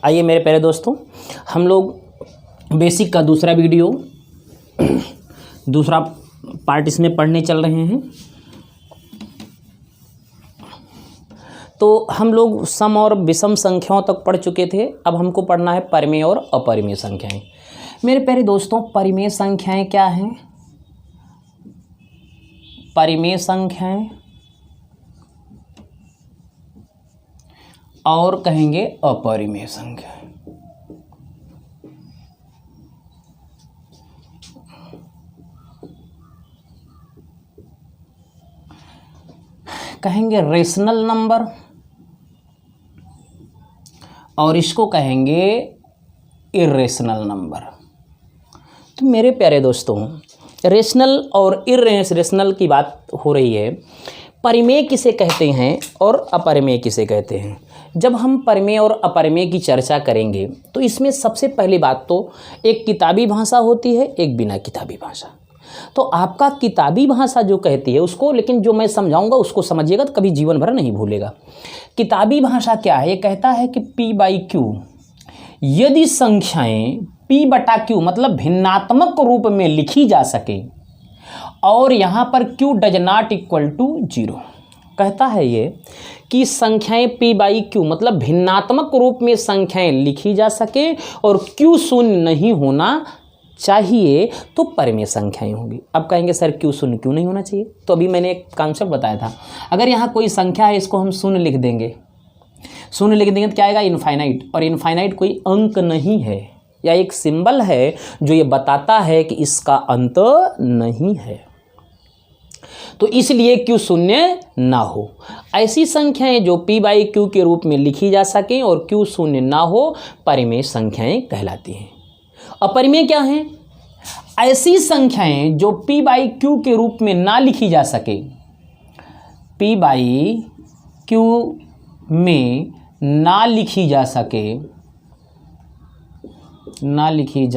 आइए मेरे प्यारे दोस्तों, हम लोग बेसिक का दूसरा वीडियो, दूसरा पार्ट इसमें पढ़ने चल रहे हैं। तो हम लोग सम और विषम संख्याओं तक पढ़ चुके थे। अब हमको पढ़ना है परिमेय और अपरिमेय संख्याएं। मेरे प्यारे दोस्तों, परिमेय संख्याएं क्या हैं? परिमेय संख्याएं और कहेंगे अपरिमेय संख्या। कहेंगे रेशनल नंबर और इसको कहेंगे इर्रेशनल नंबर। तो मेरे प्यारे दोस्तों, रेशनल और इर्रेशनल की बात हो रही है। परिमेय किसे कहते हैं और अपरिमेय किसे कहते हैं? जब हम परिमेय और अपरिमेय की चर्चा करेंगे तो इसमें सबसे पहली बात तो एक किताबी भाषा होती है, एक बिना किताबी भाषा। तो आपका किताबी भाषा जो कहती है उसको, लेकिन जो मैं समझाऊंगा उसको समझिएगा तो कभी जीवन भर नहीं भूलेगा। किताबी भाषा क्या है? ये कहता है कि P/Q यदि संख्याएं P/Q मतलब भिन्नात्मक रूप में लिखी जा सके और यहाँ पर Q does not equal to 0, कहता है ये कि संख्याएं P/Q मतलब भिन्नात्मक रूप में संख्याएं लिखी जा सके और Q शून्य नहीं होना चाहिए तो परिमेय संख्याएं होंगी। अब कहेंगे सर Q शून्य क्यों नहीं होना चाहिए? तो अभी मैंने एक कॉन्सेप्ट बताया था, अगर यहाँ कोई संख्या है इसको हम शून्य लिख देंगे, शून्य लिख देंगे तो क्या आएगा? इनफाइनाइट। और इनफाइनाइट कोई अंक नहीं है या एक सिंबल है जो ये बताता है कि इसका अंत नहीं है, तो इसलिए Q शून्य ना हो। ऐसी संख्याएं जो P/Q के रूप में लिखी जा सकें और Q शून्य ना हो, परिमेय संख्याएं कहलाती हैं। अपरिमेय क्या हैं? ऐसी संख्याएं जो P/Q के रूप में ना लिखी जा सके, P/Q में ना लिखी जा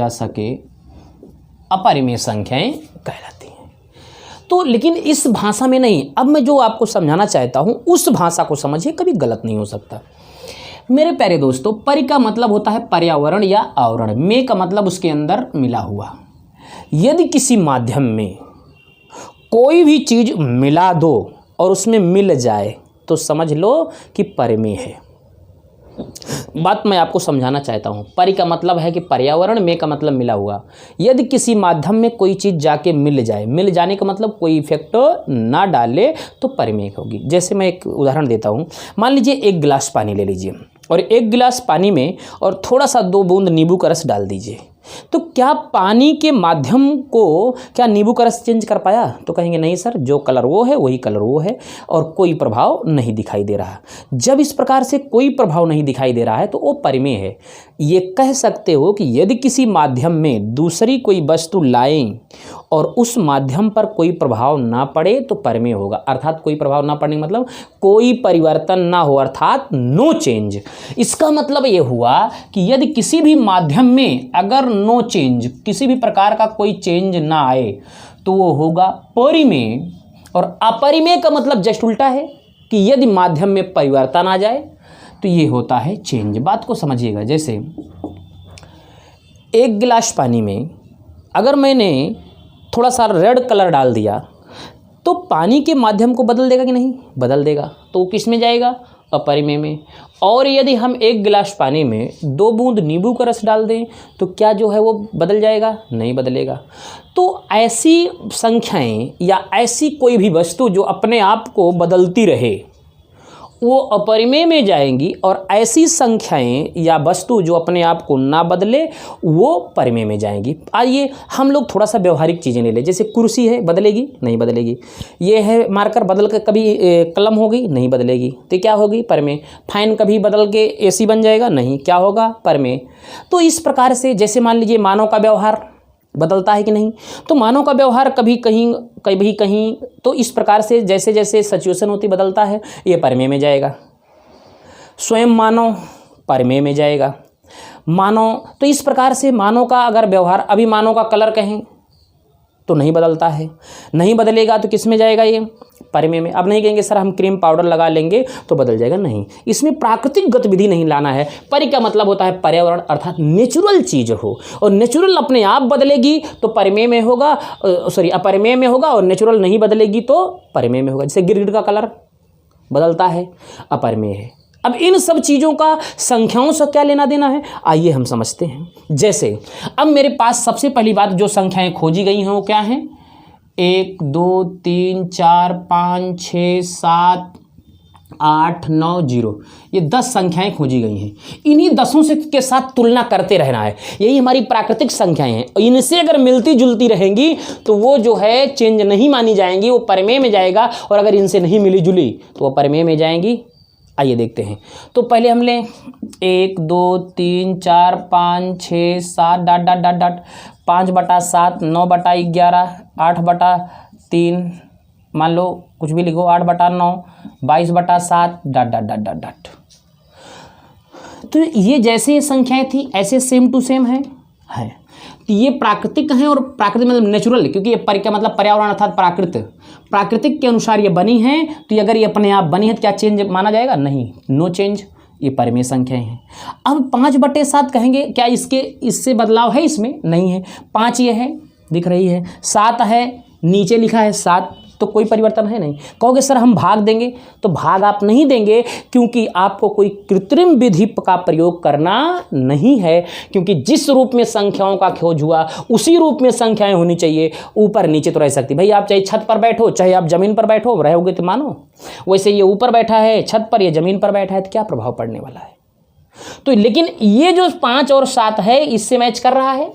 सके, अपरिमेय संख्याएं कहलाती हैं। तो लेकिन इस भाषा में नहीं, अब मैं जो आपको समझाना चाहता हूं उस भाषा को समझिए, कभी गलत नहीं हो सकता। मेरे प्यारे दोस्तों, परि का मतलब होता है पर्यावरण या आवरण, में का मतलब उसके अंदर मिला हुआ। यदि किसी माध्यम में कोई भी चीज मिला दो और उसमें मिल जाए तो समझ लो कि परिमेय है। बात मैं आपको समझाना चाहता हूँ। परि का मतलब है कि पर्यावरण, में का मतलब मिला हुआ। यदि किसी माध्यम में कोई चीज़ जाके मिल जाए, मिल जाने का मतलब कोई इफेक्ट ना डाले तो परिमेय होगी। जैसे मैं एक उदाहरण देता हूँ। मान लीजिए एक गिलास पानी ले लीजिए और एक गिलास पानी में और थोड़ा सा 2 बूंद नींबू का रस डाल दीजिए, तो क्या पानी के माध्यम को क्या नींबू का रस चेंज कर पाया? तो कहेंगे नहीं सर, जो कलर वो है वही कलर वो है और कोई प्रभाव नहीं दिखाई दे रहा। जब इस प्रकार से कोई प्रभाव नहीं दिखाई दे रहा है तो वो परिमेय है। ये कह सकते हो कि यदि किसी माध्यम में दूसरी कोई वस्तु लाएं और उस माध्यम पर कोई प्रभाव ना पड़े तो परिमेय होगा। अर्थात कोई प्रभाव ना पड़ने मतलब कोई परिवर्तन ना हो, अर्थात नो चेंज। इसका मतलब ये हुआ कि यदि किसी भी माध्यम में अगर नो चेंज, किसी भी प्रकार का कोई चेंज ना आए तो वो होगा परिमेय। और अपरिमेय का मतलब जस्ट उल्टा है कि यदि माध्यम में परिवर्तन आ जाए तो ये होता है चेंज। बात को समझिएगा। जैसे एक गिलास पानी में अगर मैंने थोड़ा सा रेड कलर डाल दिया तो पानी के माध्यम को बदल देगा कि नहीं? बदल देगा। तो वो किस में जाएगा? अपरिमेय में। और यदि हम एक गिलास पानी में 2 बूंद नींबू का रस डाल दें तो क्या जो है वो बदल जाएगा? नहीं बदलेगा। तो ऐसी संख्याएं या ऐसी कोई भी वस्तु जो अपने आप को बदलती रहे वो अपरिमेय में जाएंगी और ऐसी संख्याएं या वस्तु जो अपने आप को ना बदले वो परिमेय में जाएंगी। आइए हम लोग थोड़ा सा व्यवहारिक चीज़ें ले लें। जैसे कुर्सी है, बदलेगी? नहीं बदलेगी। ये है मार्कर, बदल के कभी कलम होगी? नहीं बदलेगी। तो क्या होगी? परिमेय। फैन कभी बदल के AC बन जाएगा? नहीं। क्या होगा? परिमेय। तो इस प्रकार से जैसे मान लीजिए मानव का व्यवहार बदलता है कि नहीं? तो मानव का व्यवहार कभी कहीं तो इस प्रकार से जैसे जैसे सिचुएशन होती बदलता है, ये परिमेय में जाएगा। स्वयं मानव परिमेय में जाएगा। मानव, तो इस प्रकार से मानव का अगर व्यवहार, अभी मानव का कलर कहें तो नहीं बदलता है, नहीं बदलेगा तो किस में जाएगा ये, परिमेय में। अब नहीं कहेंगे सर हम क्रीम पाउडर लगा लेंगे तो बदल जाएगा, नहीं, इसमें प्राकृतिक गतिविधि नहीं लाना है। परि का मतलब होता है पर्यावरण, अर्थात नेचुरल चीज़ हो, और नेचुरल अपने आप बदलेगी तो परिमेय में होगा, अपरिमेय में होगा, और नेचुरल नहीं बदलेगी तो परिमेय में होगा। जैसे गिरगिट का कलर बदलता है, अपरिमेय है। अब इन सब चीज़ों का संख्याओं से क्या लेना देना है, आइए हम समझते हैं। जैसे अब मेरे पास सबसे पहली बात जो संख्याएं खोजी गई हैं वो क्या हैं, 1 2 3 4 5 6 7 8 9 0, ये 10 संख्याएं खोजी गई हैं। इन्हीं 10 से के साथ तुलना करते रहना है, यही हमारी प्राकृतिक संख्याएं हैं। इनसे अगर मिलती जुलती रहेंगी तो वो जो है चेंज नहीं मानी जाएंगी, वो परिमेय में जाएगा, और अगर इनसे नहीं मिली जुली तो वो परिमेय में जाएंगी। आइए देखते हैं। तो पहले हम लें 1 2 3 4 5 6 7 डॉट डॉट डॉट डॉट 5/7 9/11 8/3, मान लो कुछ भी लिखो, 8/9 22/7 dot dot dot dot dot. तो ये जैसे ये संख्याएं थी ऐसे सेम टू सेम है। तो ये प्राकृतिक हैं, और प्राकृतिक मतलब नेचुरल, क्योंकि ये क्या मतलब पर्यावरण अर्थात प्राकृतिक के अनुसार ये बनी हैं। तो ये अगर ये अपने आप बनी है तो क्या चेंज माना जाएगा, नहीं, नो चेंज, ये परिमेय संख्याएं हैं। अब 5/7 कहेंगे, क्या इससे बदलाव है, इसमें नहीं है। 5 ये है दिख रही है, 7 है नीचे लिखा है 7, तो कोई परिवर्तन है नहीं। कहोगे सर हम भाग देंगे, तो भाग आप नहीं देंगे, क्योंकि आपको कोई कृत्रिम विधि का प्रयोग करना नहीं है, क्योंकि जिस रूप में संख्याओं का खोज हुआ उसी रूप में संख्याएं होनी चाहिए। ऊपर नीचे तो रह सकती, भाई आप चाहे छत पर बैठो चाहे आप जमीन पर बैठो, रहोगे तो मानो। वैसे ये ऊपर बैठा है छत पर, ये जमीन पर बैठा है, तो क्या प्रभाव पड़ने वाला है। तो लेकिन ये जो 5 और 7 है इससे मैच कर रहा है,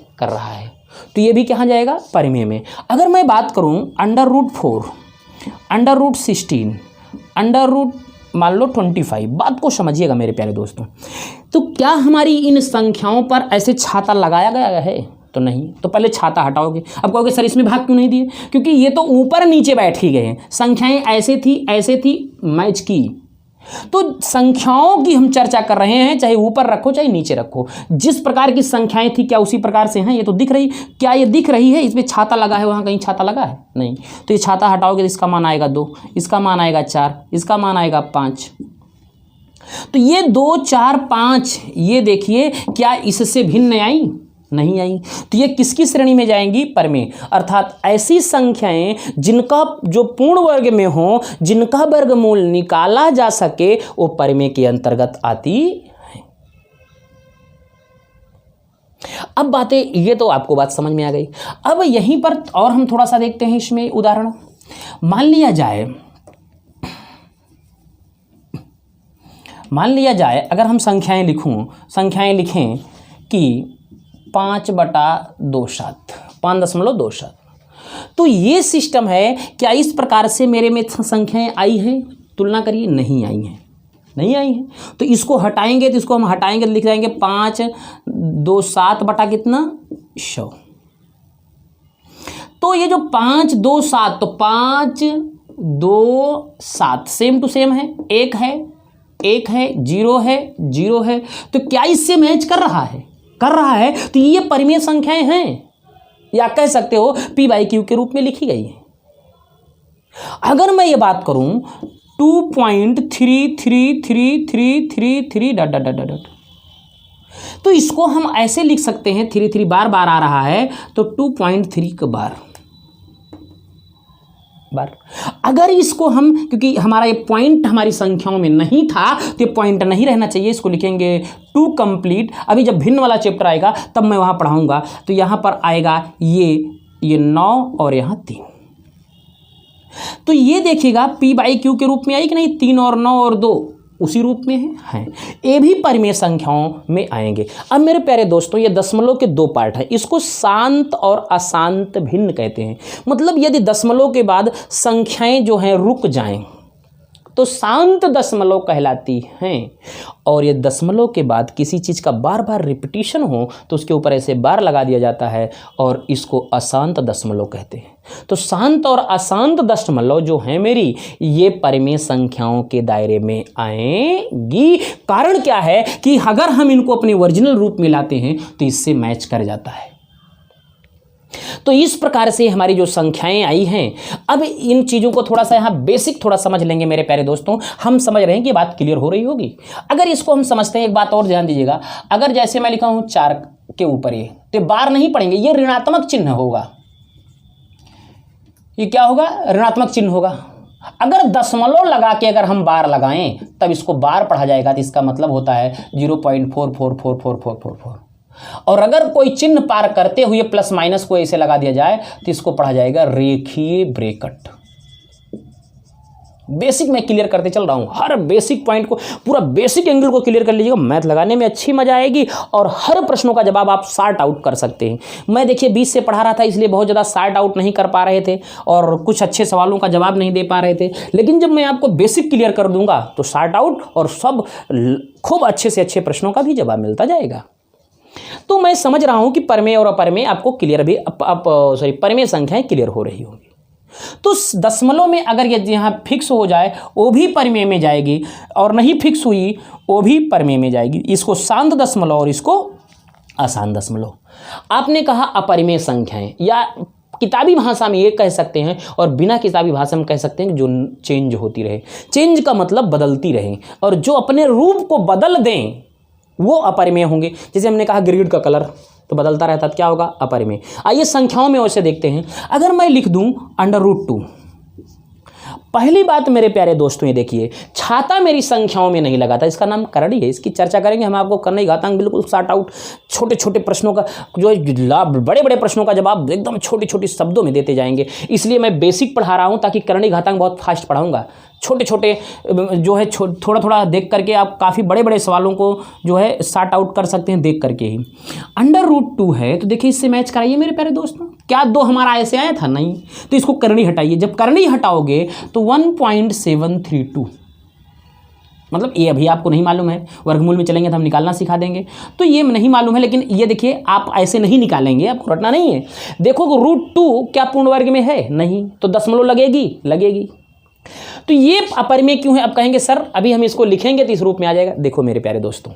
तो ये भी कहाँ जाएगा, परिमेय में। अगर मैं बात करूं √4, √16, मान लो 25, बात को समझिएगा मेरे प्यारे दोस्तों। तो क्या हमारी इन संख्याओं पर ऐसे छाता लगाया गया है, तो नहीं। तो पहले छाता हटाओगे। अब कहोगे सर इसमें भाग क्यों नहीं दिए, क्योंकि ये तो ऊपर नीचे बैठ ही गए हैं, संख्याएं ऐसे थी मैच की। तो संख्याओं की हम चर्चा कर रहे हैं, चाहे ऊपर रखो चाहे नीचे रखो, जिस प्रकार की संख्याएं थी क्या उसी प्रकार से हैं। ये तो दिख रही, क्या ये दिख रही है, इसमें छाता लगा है, वहाँ कहीं छाता लगा है, नहीं। तो ये छाता हटाओगे तो इसका मान आएगा 2, इसका मान आएगा 4, इसका मान आएगा 5। तो ये 2 4 5 ये देखिए क्या इससे भिन्न आई, नहीं आई। तो ये किसकी श्रेणी में जाएंगी, परिमेय, अर्थात ऐसी संख्याएं जिनका जो पूर्ण वर्ग में हो, जिनका वर्गमूल निकाला जा सके, वो परिमेय के अंतर्गत आती है। अब बातें, ये तो आपको बात समझ में आ गई। अब यहीं पर और हम थोड़ा सा देखते हैं इसमें उदाहरण। मान लिया जाए अगर हम संख्याएं लिखें कि 5/27, 5.27, तो ये सिस्टम है। क्या इस प्रकार से मेरे में संख्याएं आई हैं, तुलना करिए, नहीं आई हैं। तो इसको हटाएंगे, तो इसको हम हटाएंगे तो लिख जाएंगे 5/27 बटा कितना, 100। तो ये जो 5/27, तो 5/2/7 सेम टू सेम है, एक है 0 है, तो क्या इससे मैच कर रहा है, तो ये परिमेय संख्याएं हैं, या कह सकते हो P/Q के रूप में लिखी गई है। अगर मैं ये बात करूं 2.33333 डॉट डॉट डॉट डॉट, तो इसको हम ऐसे लिख सकते हैं, 3 बार आ रहा है तो 2.3 के बार। अगर इसको हम, क्योंकि हमारा ये पॉइंट हमारी संख्याओं में नहीं था तो ये पॉइंट नहीं रहना चाहिए, इसको लिखेंगे 2 कंप्लीट। अभी जब भिन्न वाला चैप्टर आएगा तब मैं वहाँ पढ़ाऊँगा, तो यहाँ पर आएगा ये 9 और यहाँ 3। तो ये देखिएगा P/Q के रूप में आई कि नहीं, 3 और 9 और 2 उसी रूप में हैं। ये भी परिमेय संख्याओं में आएंगे। अब मेरे प्यारे दोस्तों ये दशमलव के 2 पार्ट हैं, इसको शांत और अशांत भिन्न कहते हैं। मतलब यदि दशमलव के बाद संख्याएं जो हैं रुक जाएं तो शांत दशमलव कहलाती हैं, और ये दशमलव के बाद किसी चीज़ का बार बार रिपीटिशन हो तो उसके ऊपर ऐसे बार लगा दिया जाता है, और इसको अशांत दशमलव कहते हैं। तो शांत और अशांत दशमलव जो हैं मेरी, ये परिमेय संख्याओं के दायरे में आएंगी। कारण क्या है कि अगर हम इनको अपने ओरिजिनल रूप में लाते हैं तो इससे मैच कर जाता है। तो इस प्रकार से हमारी जो संख्याएं आई हैं, अब इन चीज़ों को थोड़ा सा यहाँ बेसिक थोड़ा समझ लेंगे मेरे प्यारे दोस्तों। हम समझ रहे हैं कि बात क्लियर हो रही होगी। अगर इसको हम समझते हैं, एक बात और ध्यान दीजिएगा, अगर जैसे मैं लिखा हूँ 4 के ऊपर ये, तो बार नहीं पढ़ेंगे, ये ऋणात्मक चिन्ह होगा। ये क्या होगा? ऋणात्मक चिन्ह होगा। अगर दशमलव लगा के अगर हम बार लगाएं तब इसको बार पढ़ा जाएगा, तो इसका मतलब होता है 0.444444। और अगर कोई चिन्ह पार करते हुए प्लस माइनस को ऐसे लगा दिया जाए तो इसको पढ़ा जाएगा रेखीय ब्रैकेट। बेसिक मैं क्लियर करते चल रहा हूं, हर बेसिक पॉइंट को, पूरा बेसिक एंगल को क्लियर कर लीजिएगा। मैथ लगाने में अच्छी मजा आएगी और हर प्रश्नों का जवाब आप सॉर्ट आउट कर सकते हैं। मैं देखिए 20 से पढ़ा रहा था, इसलिए बहुत ज़्यादा सॉर्ट आउट नहीं कर पा रहे थे और कुछ अच्छे सवालों का जवाब नहीं दे पा रहे थे, लेकिन जब मैं आपको बेसिक क्लियर कर दूंगा तो सॉर्ट आउट और सब खूब अच्छे से अच्छे प्रश्नों का भी जवाब मिलता जाएगा। तो मैं समझ रहा हूं कि परमेय और अपरमेय आपको क्लियर भी परमेय संख्याएं क्लियर हो रही होंगी। तो दशमलव में अगर ये यहाँ फिक्स हो जाए वो भी परमेय में जाएगी, और नहीं फिक्स हुई वो भी परमेय में जाएगी। इसको शांत दशमलव और इसको अशांत दशमलव। आपने कहा अपरिमेय संख्याएं, या किताबी भाषा में ये कह सकते हैं और बिना किताबी भाषा में कह सकते हैं कि जो चेंज होती रहे। चेंज का मतलब बदलती रहे, और जो अपने रूप को बदल दें वो अपरिमेय होंगे। जैसे हमने कहा गिरगिट का कलर तो बदलता रहता है, क्या होगा? अपरिमेय। आइए संख्याओं में वैसे देखते हैं। अगर मैं लिख दूं √2, पहली बात मेरे प्यारे दोस्तों ये देखिए, छाता मेरी संख्याओं में नहीं लगा था, इसका नाम करणी है। इसकी चर्चा करेंगे हम, आपको करणी घातांक बिल्कुल सॉर्ट आउट, छोटे छोटे प्रश्नों का जो बड़े बड़े प्रश्नों का जवाब एकदम छोटे छोटे शब्दों में देते जाएंगे। इसलिए मैं बेसिक पढ़ा रहा हूँ ताकि करणी घातांक बहुत फास्ट पढ़ाऊँगा। छोटे छोटे जो है थोड़ा थोड़ा देख करके आप काफ़ी बड़े बड़े सवालों को जो है सॉर्ट आउट कर सकते हैं देख करके ही। √2 है तो देखिए इससे मैच कराइए मेरे प्यारे दोस्तों। क्या 2 हमारा ऐसे आया था? नहीं। तो इसको करणी हटाइए। जब करणी हटाओगे तो 1.732, मतलब ये अभी आपको नहीं मालूम है, वर्गमूल में चलेंगे तो हम निकालना सिखा देंगे। तो ये नहीं मालूम है, लेकिन ये देखिए आप ऐसे नहीं निकालेंगे, आपको रटना नहीं है। देखो √2 क्या पूर्ण वर्ग में है? नहीं, तो दशमलव लगेगी। तो ये अपरिमेय क्यों है? अब कहेंगे सर अभी हम इसको लिखेंगे तो इस रूप में आ जाएगा। देखो मेरे प्यारे दोस्तों,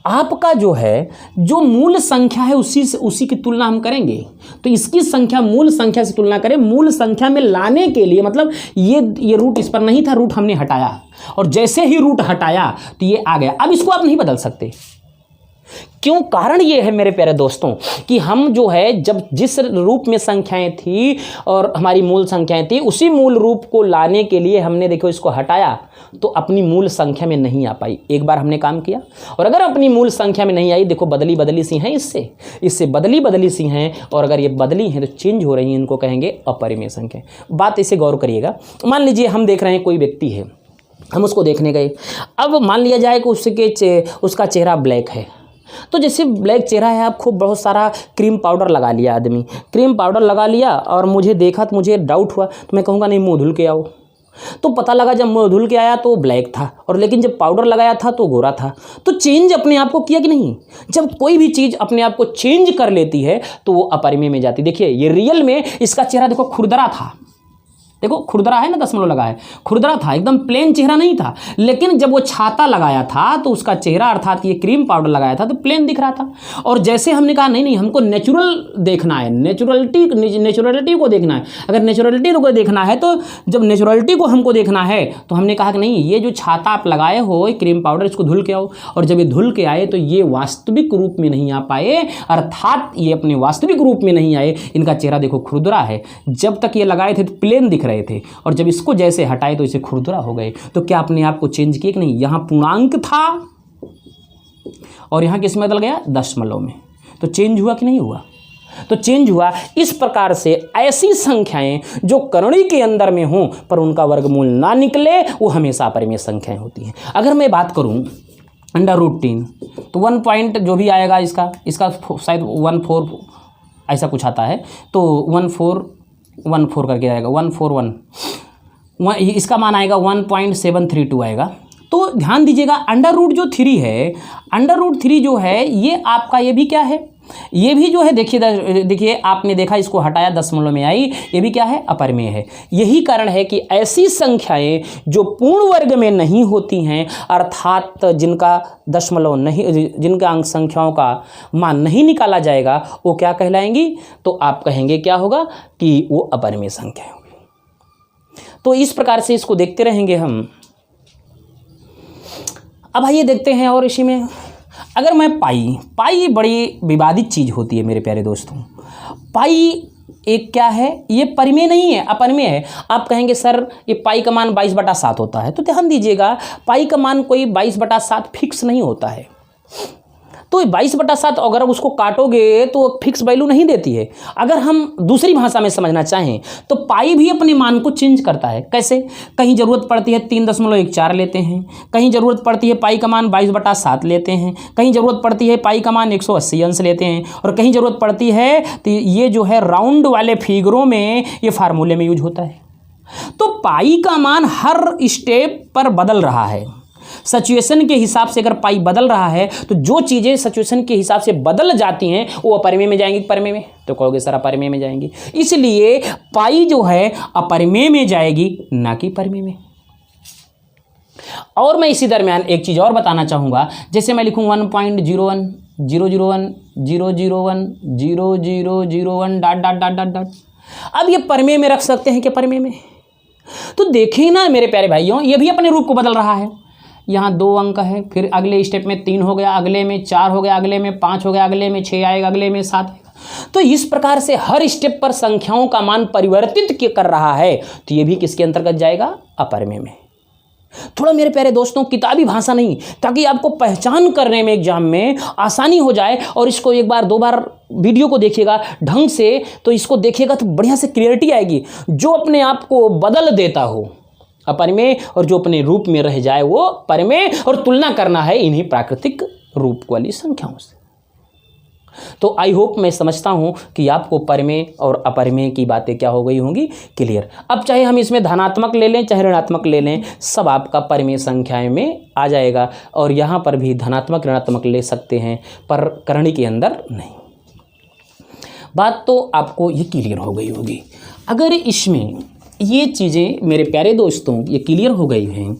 आपका जो है जो मूल संख्या है उसी की तुलना हम करेंगे। तो इसकी संख्या मूल संख्या से तुलना करें, मूल संख्या में लाने के लिए, मतलब ये रूट इस पर नहीं था, रूट हमने हटाया, और जैसे ही रूट हटाया तो ये आ गया। अब इसको आप नहीं बदल सकते। क्यों? कारण ये है मेरे प्यारे दोस्तों कि हम जो है जब जिस रूप में संख्याएं थी और हमारी मूल संख्याएं थी, उसी मूल रूप को लाने के लिए हमने देखो इसको हटाया तो अपनी मूल संख्या में नहीं आ पाई। एक बार हमने काम किया, और अगर अपनी मूल संख्या में नहीं आई, देखो बदली सी हैं, इससे बदली सी हैं, और अगर ये बदली हैं तो चेंज हो रही हैं, इनको कहेंगे अपरिमेय संख्या। बात इसे गौर करिएगा। मान लीजिए हम देख रहे हैं कोई व्यक्ति है, हम उसको देखने गए। अब मान लिया जाए कि उसका चेहरा ब्लैक है, तो जैसे ब्लैक चेहरा है, आप खूब बहुत सारा क्रीम पाउडर लगा लिया, आदमी क्रीम पाउडर लगा लिया, और मुझे देखा तो मुझे डाउट हुआ, तो मैं कहूँगा नहीं मुँह धुल के आओ। तो पता लगा जब मुँह धुल के आया तो ब्लैक था, और लेकिन जब पाउडर लगाया था तो गोरा था। तो चेंज अपने आप को किया कि नहीं? जब कोई भी चीज़ अपने आप को चेंज कर लेती है तो वो अपरिमेय में जाती। देखिए ये रियल में इसका चेहरा देखो खुरदरा था, देखो खुरदरा है ना, दशमलव लगा है, खुरदरा था, एकदम प्लेन चेहरा नहीं था। लेकिन जब वो छाता लगाया था तो उसका चेहरा, अर्थात ये क्रीम पाउडर लगाया था, तो प्लेन दिख रहा था। और जैसे हमने कहा नहीं हमको नेचुरल देखना है, नेचुरलिटी को देखना है। अगर नेचुरलिटी को देखना है तो जब नेचुरलिटी को हमको देखना है तो हमने कहा कि नहीं, ये जो छाता आप लगाए हो क्रीम पाउडर, इसको धुल के आओ। और जब ये धुल के आए तो ये वास्तविक रूप में नहीं आ पाए, अर्थात ये अपने वास्तविक रूप में नहीं आए। इनका चेहरा देखो खुरदरा है, जब तक ये लगाए थे तो प्लेन दिख रहे थे, और जब इसको जैसे हटाए तो इसे खुरदरा हो गए। तो क्या अपने आप को चेंज किए कि नहीं? यहां पूर्णांक था और यहां किस में बदल गया? दशमलव में। तो चेंज हुआ कि नहीं हुआ? तो चेंज हुआ। इस प्रकार से ऐसी संख्याएं जो करणी के अंदर में हों पर उनका वर्गमूल ना निकले, वो हमेशा अपरिमेय संख्याएं होती हैं। अगर मैं बात करूं √3 तो 1 पॉइंट जो भी आएगा इसका शायद 14 ऐसा कुछ आता है, तो 14 करके आएगा 141, इसका मान आएगा 1.732 आएगा। तो ध्यान दीजिएगा √3 है, √3 जो है ये आपका, ये भी क्या है? ये भी जो है देखिए आपने देखा, इसको हटाया दशमलव में आई, ये भी क्या है, अपरिमेय है। यही कारण है कि ऐसी संख्याएं जो पूर्ण वर्ग में नहीं होती हैं, अर्थात जिनका दशमलव नहीं, जिनका अंक संख्याओं का मान नहीं निकाला जाएगा, वो क्या कहलाएंगी, तो आप कहेंगे क्या होगा कि वो अपरिमेय संख्या होगी। तो इस प्रकार से इसको देखते रहेंगे हम। अब आइए देखते हैं और इसी में अगर मैं पाई बड़ी विवादित चीज़ होती है मेरे प्यारे दोस्तों। पाई एक क्या है, ये परिमेय नहीं है, अपरिमेय है। आप कहेंगे सर ये पाई का मान 22/7 होता है, तो ध्यान दीजिएगा पाई का मान कोई 22/7 फिक्स नहीं होता है। तो 22/7 अगर उसको काटोगे तो फिक्स वैल्यू नहीं देती है। अगर हम दूसरी भाषा में समझना चाहें तो पाई भी अपने मान को चेंज करता है। कैसे, कहीं ज़रूरत पड़ती है 3.14 लेते हैं, कहीं ज़रूरत पड़ती है पाई का मान 22/7 लेते हैं, कहीं ज़रूरत पड़ती है पाई का मान 180 अंश लेते हैं, और कहीं ज़रूरत पड़ती है तो ये जो है राउंड वाले फिगरों में ये फार्मूले में यूज होता है। तो पाई का मान हर स्टेप पर बदल रहा है। सिचुएशन के हिसाब से अगर पाई बदल रहा है तो जो चीज़ें सिचुएशन के हिसाब से बदल जाती हैं वो अपरिमेय में जाएंगी, परिमेय में, तो कहोगे सर अपरिमेय में जाएंगी। इसलिए पाई जो है अपरिमेय में जाएगी, ना कि परिमेय में। और मैं इसी दरमियान एक चीज़ और बताना चाहूँगा, जैसे मैं लिखूँ 1.001 अब ये परिमेय में रख सकते हैं कि परिमेय में, तो देखिए ना मेरे प्यारे भाइयों, ये भी अपने रूप को बदल रहा है। यहाँ 2 अंक है, फिर अगले स्टेप में 3 हो गया, अगले में 4 हो गया, अगले में 5 हो गया, अगले में 6 आएगा, अगले में 7 आएगा। तो इस प्रकार से हर स्टेप पर संख्याओं का मान परिवर्तित कर रहा है, तो ये भी किसके अंतर्गत जाएगा, अपरिमेय में। थोड़ा मेरे प्यारे दोस्तों किताबी भाषा नहीं, ताकि आपको पहचान करने में एग्जाम में आसानी हो जाए। और इसको एक बार 2 बार वीडियो को देखिएगा ढंग से, तो इसको देखिएगा तो बढ़िया से क्लियरिटी आएगी। जो अपने आप को बदल देता हो अपरिमेय, और जो अपने रूप में रह जाए वो परिमेय, और तुलना करना है इन्हीं प्राकृतिक रूप वाली संख्याओं से। तो आई होप, मैं समझता हूँ कि आपको परिमेय और अपरिमेय की बातें क्या हो गई होंगी, क्लियर। अब चाहे हम इसमें धनात्मक ले लें चाहे ऋणात्मक ले लें, सब आपका परिमेय संख्याएं में आ जाएगा। और यहाँ पर भी धनात्मक ऋणात्मक ले सकते हैं, पर करणी के अंदर नहीं। बात तो आपको ये क्लियर हो गई होगी। अगर इसमें ये चीज़ें मेरे प्यारे दोस्तों ये क्लियर हो गई हैं,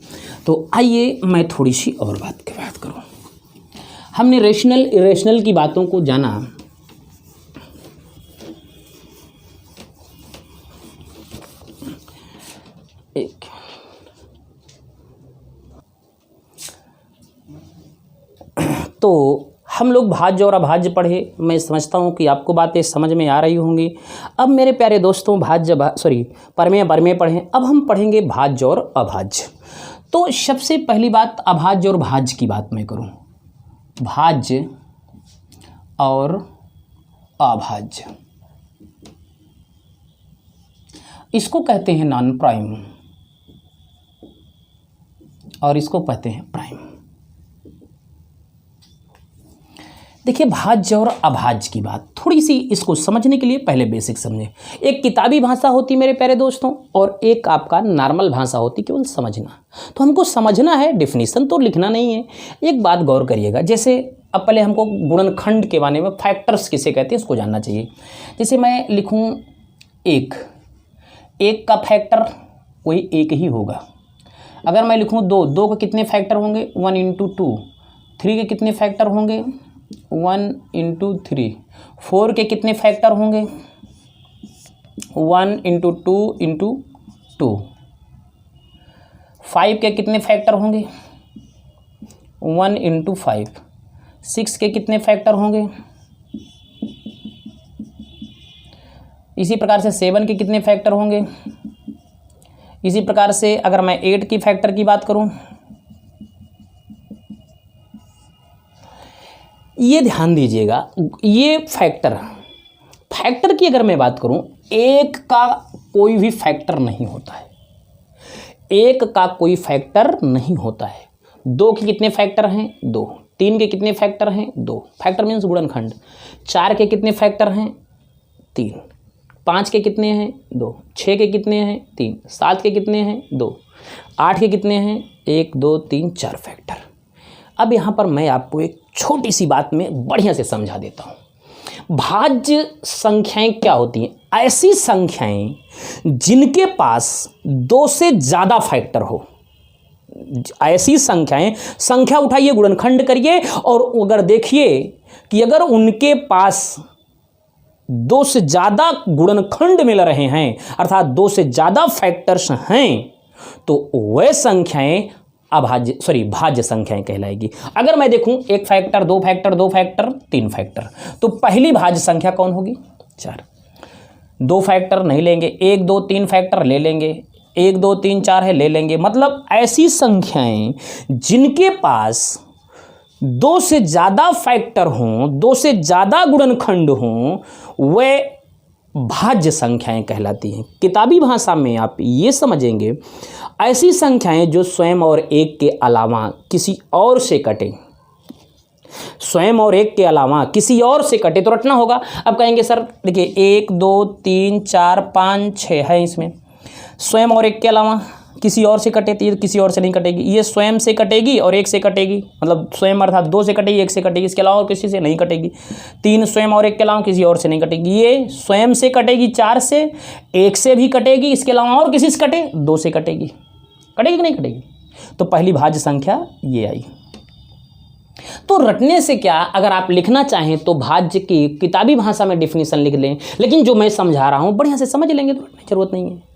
तो आइए मैं थोड़ी सी और बात करूँ। हमने रेशनल इरेशनल की बातों को जाना। एक तो हम लोग भाज्य और अभाज्य पढ़े, मैं समझता हूँ कि आपको बातें समझ में आ रही होंगी। अब मेरे प्यारे दोस्तों परिमेय अपरिमेय पढ़ें, अब हम पढ़ेंगे भाज्य और अभाज्य। तो सबसे पहली बात अभाज्य और भाज्य की बात मैं करूँ। भाज्य और अभाज्य, इसको कहते हैं नॉन प्राइम और इसको कहते हैं प्राइम। देखिए भाज्य और अभाज्य की बात थोड़ी सी इसको समझने के लिए पहले बेसिक समझें। एक किताबी भाषा होती मेरे प्यारे दोस्तों, और एक आपका नॉर्मल भाषा होती केवल समझना। तो हमको समझना है, डेफिनेशन तो लिखना नहीं है। एक बात गौर करिएगा, जैसे अब पहले हमको गुणनखंड के बारे में, फैक्टर्स किसे कहते हैं इसको जानना चाहिए। जैसे मैं लिखूँ एक का फैक्टर वही एक ही होगा। अगर मैं लिखूँ 2 के कितने फैक्टर होंगे, 1 × 2। 3 के कितने फैक्टर होंगे, 1 × 3। 4 के कितने फैक्टर होंगे, 1 × 2 × 2। 5 के कितने फैक्टर होंगे, 1 × 5। 6 के कितने फैक्टर होंगे, इसी प्रकार से 7 के कितने फैक्टर होंगे। इसी प्रकार से अगर मैं 8 की फैक्टर की बात करूं, ये ध्यान दीजिएगा, ये फैक्टर की अगर मैं बात करूं, एक का कोई भी फैक्टर नहीं होता है। एक का कोई फैक्टर नहीं होता है। 2 के कितने फैक्टर हैं, 2। 3 के कितने फैक्टर हैं, 2। Factor means गुणनखंड। 4 के कितने फैक्टर हैं, 3। 5 के कितने हैं, 2। 6 के कितने हैं, 3। 7 के कितने हैं, 2। 8 के कितने हैं, 1 2 3 4 फैक्टर। अब यहाँ पर मैं आपको एक छोटी सी बात में बढ़िया से समझा देता हूँ। भाज्य संख्याएं क्या होती हैं? ऐसी संख्याएं जिनके पास दो से ज़्यादा फैक्टर हो। ऐसी संख्याएं, संख्या उठाइए, गुणनखंड करिए, और अगर देखिए कि अगर उनके पास दो से ज़्यादा गुणनखंड मिल रहे हैं, अर्थात दो से ज़्यादा फैक्टर्स हैं, तो वह संख्याएं भाज्य संख्याएं कहलाएगी। अगर मैं देखूं एक फैक्टर, दो फैक्टर, दो फैक्टर, तीन फैक्टर, तो पहली भाज्य संख्या कौन होगी? 4। दो फैक्टर नहीं लेंगे, 1 2 3 फैक्टर ले लेंगे, 1 2 3 4 है ले लेंगे। मतलब ऐसी संख्याएं जिनके पास दो से ज़्यादा फैक्टर हों, दो से ज़्यादा गुणनखंड हों, वे भाज्य संख्याएं कहलाती हैं। किताबी भाषा में आप ये समझेंगे, ऐसी संख्याएं जो स्वयं और एक के अलावा किसी और से कटे, स्वयं और एक के अलावा किसी और से कटे तो रटना होगा। अब कहेंगे सर देखिए 1 2 3 4 5 6 है, इसमें स्वयं और एक के अलावा किसी और से कटे तो ये किसी और से नहीं कटेगी, ये स्वयं से कटेगी और एक से कटेगी, मतलब स्वयं अर्थात 2 से कटेगी, 1 से कटेगी, इसके अलावा और किसी से नहीं कटेगी। 3 स्वयं और एक के अलावा किसी और से नहीं कटेगी, ये स्वयं से कटेगी, 4 से, 1 से भी कटेगी, इसके अलावा और किसी से कटे 2 से कटेगी। कटेगी कि नहीं कटेगी? तो पहली भाज्य संख्या ये आई। तो रटने से क्या, अगर आप लिखना चाहें तो भाज्य की किताबी भाषा में डिफिनीशन लिख लें, लेकिन जो मैं समझा रहा हूँ बढ़िया से समझ लेंगे तो रटने की जरूरत नहीं है।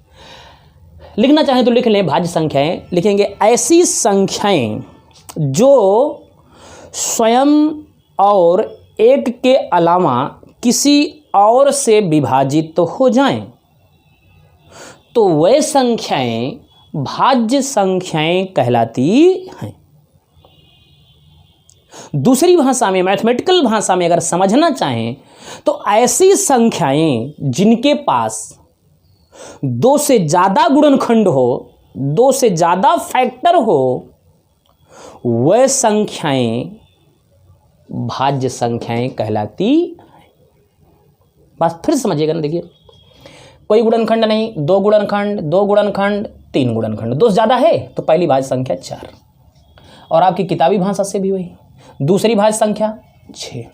लिखना चाहें तो लिख लें, भाज्य संख्याएं लिखेंगे ऐसी संख्याएं जो स्वयं और एक के अलावा किसी और से विभाजित तो हो जाएं, तो वह संख्याएं भाज्य संख्याएं कहलाती हैं। दूसरी भाषा में, मैथमेटिकल भाषा में अगर समझना चाहें तो ऐसी संख्याएं जिनके पास दो से ज़्यादा गुणनखंड हो, दो से ज़्यादा फैक्टर हो, वह संख्याएं भाज्य संख्याएं कहलाती हैं। बस फिर समझिएगा ना, देखिए कोई गुणनखंड नहीं, दो गुणनखंड, दो गुणनखंड, तीन गुणनखंड, दो से ज़्यादा है तो पहली भाज्य संख्या 4, और आपकी किताबी भाषा से भी वही। दूसरी भाज्य संख्या 6,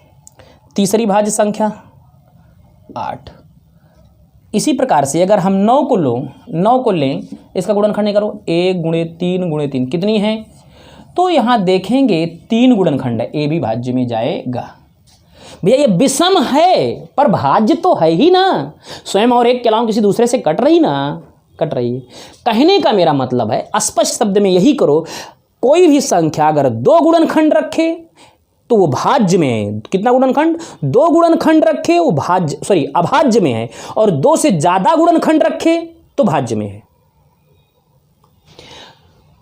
तीसरी भाज्य संख्या 8। इसी प्रकार से अगर हम 9 को लें, इसका गुणनखंड नहीं करो, 1 × 3 × 3 कितनी है? तो यहाँ देखेंगे 3 गुणनखंड है, ए भी भाज्य में जाएगा। भैया ये विषम है पर भाज्य तो है ही ना, स्वयं और एक के अलावा किसी दूसरे से कट रही है। कहने का मेरा मतलब है, स्पष्ट शब्द में यही करो, कोई भी संख्या अगर 2 गुणनखंड रखे तो वो भाज्य में है। कितना गुणनखंड? 2 गुणनखंड रखे वो अभाज्य में है, और 2 से ज़्यादा गुणनखंड रखे तो भाज्य में है।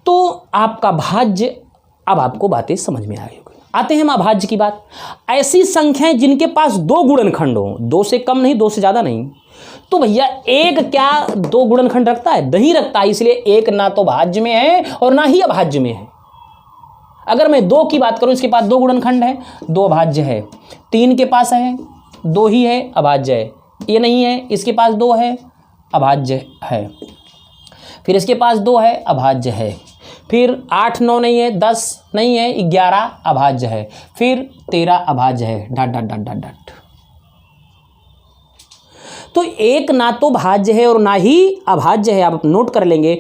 तो आपका भाज्य, अब आपको बातें समझ में आ गई। आते हैं हम अभाज्य की बात। ऐसी संख्याएं जिनके पास 2 गुणनखंड हो, 2 से कम नहीं, 2 से ज़्यादा नहीं, तो भैया एक क्या 2 गुणनखंड रखता है? नहीं रखता, इसलिए एक ना तो भाज्य में है और ना ही अभाज्य में है। अगर मैं 2 की बात करूं, इसके पास 2 गुणनखंड है, 2 अभाज्य है। 3 के पास है, 2 ही है, अभाज्य है। ये नहीं है, इसके पास 2 है, अभाज्य है। फिर इसके पास 2 है, अभाज्य है। फिर 8 9 नहीं है, 10 नहीं है, 11 अभाज्य है। फिर 13 अभाज्य है। डट। तो एक ना तो भाज्य है और ना ही अभाज्य है, आप नोट कर लेंगे।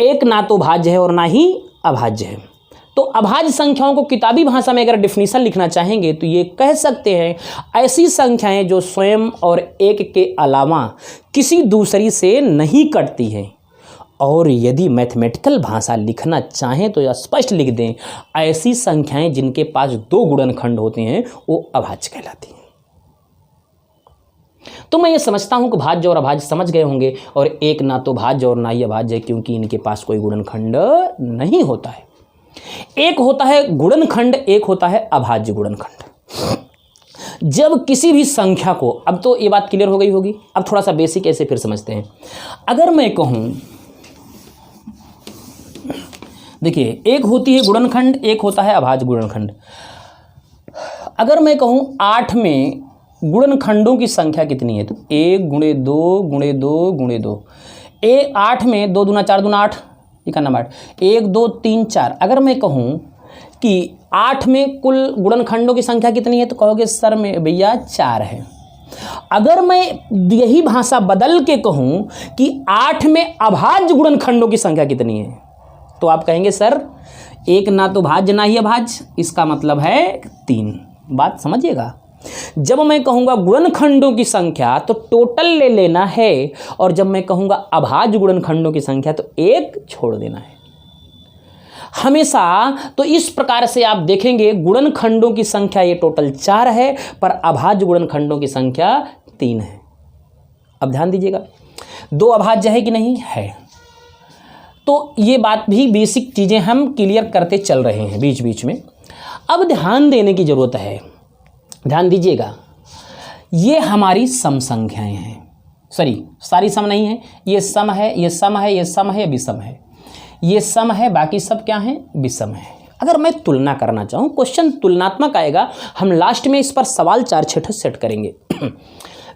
एक ना तो भाज्य है और ना ही अभाज्य है। तो अभाज्य संख्याओं को किताबी भाषा में अगर डिफिनीशन लिखना चाहेंगे तो ये कह सकते हैं, ऐसी संख्याएं जो स्वयं और एक के अलावा किसी दूसरी से नहीं कटती हैं। और यदि मैथमेटिकल भाषा लिखना चाहें तो स्पष्ट लिख दें, ऐसी संख्याएं जिनके पास 2 गुणनखंड होते हैं वो अभाज्य कहलाती हैं। तो मैं ये समझता हूं कि भाज्य और अभाज्य समझ गए होंगे, और एक ना तो भाज्य और ना ही अभाज्य, क्योंकि इनके पास कोई गुणनखंड नहीं होता है। एक होता है गुणनखंड, एक होता है अभाज्य गुणनखंड। जब किसी भी संख्या को, अब तो ये बात क्लियर हो गई होगी, अब थोड़ा सा बेसिक ऐसे फिर समझते हैं। अगर मैं कहूं, देखिए एक होती है गुणनखंड, एक होता है अभाज्य गुणनखंड। अगर मैं कहूं 8 में गुणनखंडों की संख्या कितनी है, तो 1 × 2 × 2 × 2। 8 में 2 दूना 4 दूना 8, 1 2 3 4। अगर मैं कहूं कि 8 में कुल गुणनखंडों की संख्या कितनी है, तो कहोगे सर में भैया 4 है। अगर मैं यही भाषा बदल के कहूं कि 8 में अभाज्य गुणनखंडों की संख्या कितनी है, तो आप कहेंगे सर एक ना तो भाज्य ना ही अभाज्य, इसका मतलब है 3। बात समझिएगा। जब मैं कहूँगा गुणनखंडों की संख्या तो टोटल ले लेना है, और जब मैं कहूँगा अभाज्य गुणनखंडों की संख्या तो एक छोड़ देना है हमेशा। तो इस प्रकार से आप देखेंगे गुणनखंडों की संख्या ये टोटल 4 है, पर अभाज्य गुणनखंडों की संख्या 3 है। अब ध्यान दीजिएगा, 2 अभाज्य है कि नहीं है, तो ये बात भी बेसिक चीज़ें हम क्लियर करते चल रहे हैं बीच बीच में। अब ध्यान देने की ज़रूरत है, ध्यान दीजिएगा, ये हमारी सम संख्याएं हैं, सॉरी सारी सम नहीं है, ये सम है, ये सम है, ये सम है, विषम है, ये सम है, बाकी सब क्या है, विषम है। अगर मैं तुलना करना चाहूँ, क्वेश्चन तुलनात्मक आएगा, हम लास्ट में इस पर सवाल 4-6 सेट करेंगे।